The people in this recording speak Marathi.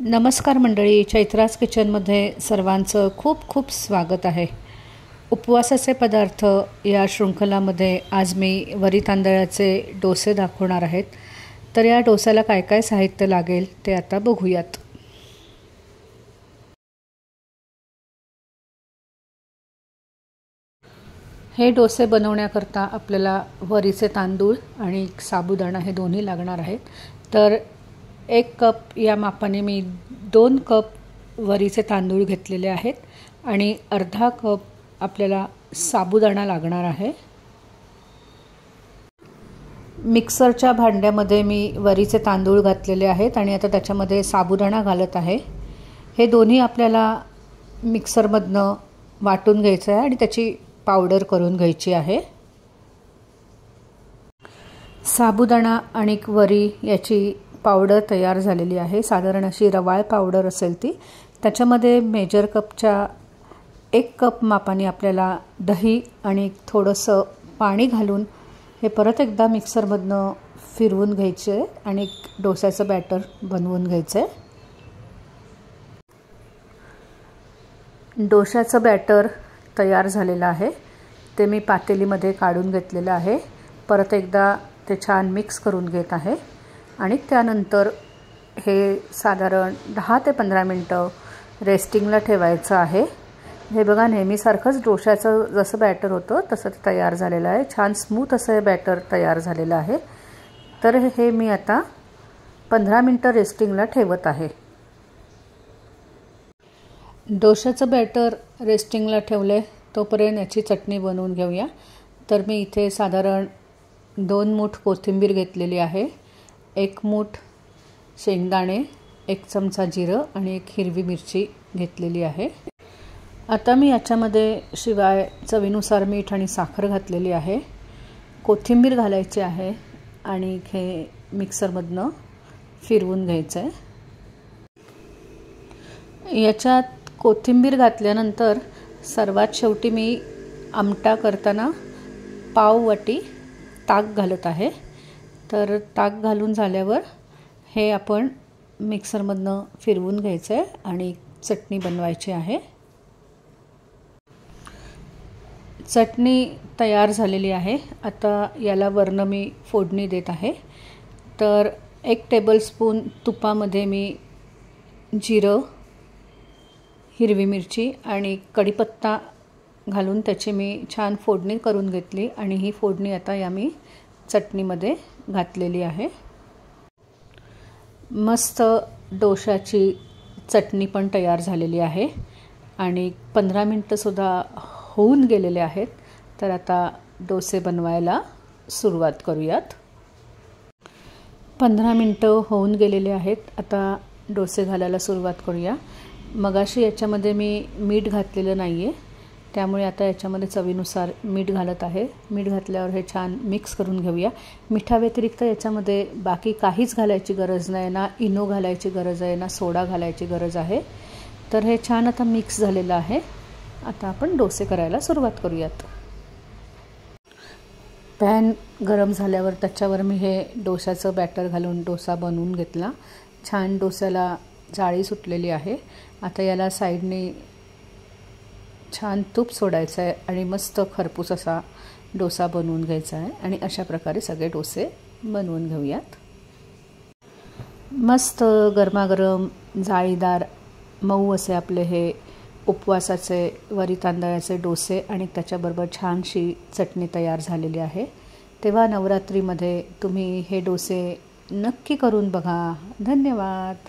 नमस्कार मंडळी, चैत्रास किचनमध्ये सर्वांचं खूप खूप स्वागत आहे। उपवासाचे पदार्थ या शृंखलामध्ये आज मी वरी तांदळाचे डोसे दाखवणार आहेत। तर या डोस्याला काय काय साहित्य लागेल ते आता बघूयात। हे डोसे बनवण्याकरता आपल्याला वरीचे तांदूळ आणि साबुदाणा हे दोन्ही लागणार आहेत। तर 1 कप या मापाने मी 2 कप वरीचे तांदूळ घेतलेले आहेत आणि अर्धा कप आपल्याला साबुदाणा लागणार आहे। मिक्सरच्या भांड्यामध्ये मी वरीचे तांदूळ घातलेले आहेत आणि आता त्याच्यामध्ये साबुदाणा घालत आहे। हे दोन्ही आपल्याला मिक्सरमधनं वाटून घ्यायचं आहे आणि त्याची पावडर करून घ्यायची आहे। साबुदाणा आणि वरी याची पावडर तयार झालेली आहे। साधारण अशी रवाळ पावडर असेल ती। त्याच्यामध्ये मेजर कपच्या 1 कप मापाने आपल्याला दही आणि थोडंसं पाणी घालून हे परत एकदा मिक्सरमधनं फिरवून घ्यायचे आणि डोस्याचं बॅटर बनवून घ्यायचे। डोस्याचं बॅटर तयार झालेलं आहे, ते मी पातेलीमध्ये काढून घेतलेलं आहे। परत एकदा ते छान मिक्स करून घेत आहे आणि त्यानंतर हे साधारण 10 ते 15 मिनिटं रेस्टिंगला ठेवायचं आहे। हे बघा, नेहमीसारखंच डोस्याचं जसं बॅटर होतं तसं तयार झालेलं आहे। छान स्मूथ असं हे बॅटर तयार झालेलं आहे। तर हे मी आता 15 मिनिटं रेस्टिंगला ठेवत आहे। डोस्याचं बॅटर रेस्टिंगला ठेवले तोपर्यंत याची चटणी बनवून घेऊया। तर मी इथे साधारण 2 मूठ कोथिंबीर घेतलेली आहे, 1 मूठ शेंगदाणे, 1 चमचा जिरं आणि 1 हिरवी मिरची घेतलेली आहे। आता मी याच्यामध्ये शिवाय चवीनुसार मीठ आणि साखर घातलेली आहे। कोथिंबीर घालायची आहे आणि हे मिक्सरमधनं फिरवून घ्यायचं आहे। याच्यात कोथिंबीर घातल्यानंतर सर्वात शेवटी मी आमटा करताना पाव वाटी ताक घालत आहे। तर ताक घालून झाल्यावर हे आपण मिक्सरमधनं फिरवून घ्यायचं आहे आणि चटणी बनवायची आहे। चटणी तयार झालेली आहे। आता याला वरनं मी फोडणी देत आहे। तर 1 टेबलस्पून तुपामध्ये मी जिरं, हिरवी मिरची आणि कढीपत्ता घालून त्याची मी छान फोडणी करून घेतली आणि ही फोडणी आता या मी चटणीमध्ये घातलेली आहे। मस्त डोशाची चटणी पण तयार झालेली आहे आणि 15 मिनिटंसुद्धा होऊन गेलेले आहेत। तर आता डोसे बनवायला सुरुवात करूयात। 15 मिनिटं होऊन गेलेले आहेत। आता डोसे घालायला सुरुवात करूया। मगाशी याच्यामध्ये मी मीठ घातलेलं नाही आहे, त्यामुळे आता याच्यामध्ये चवीनुसार मीठ घालत आहे। मीठ घातल्यावर हे छान मिक्स करून घेऊया। मिठाव्यतिरिक्त याच्यामध्ये बाकी काहीच घालायची गरज नाही, ना इनो घालायची गरज आहे, ना सोडा घालायची गरज आहे। तर हे छान आता मिक्स झालेलं आहे। आता आपण डोसे करायला सुरुवात करूयात। पॅन गरम झाल्यावर त्याच्यावर मी हे डोस्याचं बॅटर घालून डोसा बनवून घेतला। छान डोस्याला जाळी सुटलेली आहे। आता याला साईडने छान तूप सोडायचं आहे आणि मस्त खरपूस असा डोसा बनवून घ्यायचा आहे आणि अशा प्रकारे सगळे डोसे बनवून घेऊयात। मस्त गरमागरम जाळीदार मऊ असे आपले हे उपवासाचे वरी तांदळाचे डोसे आणि त्याच्याबरोबर छानशी चटणी तयार झालेली आहे। तेव्हा नवरात्रीमध्ये तुम्ही हे डोसे नक्की करून बघा। धन्यवाद।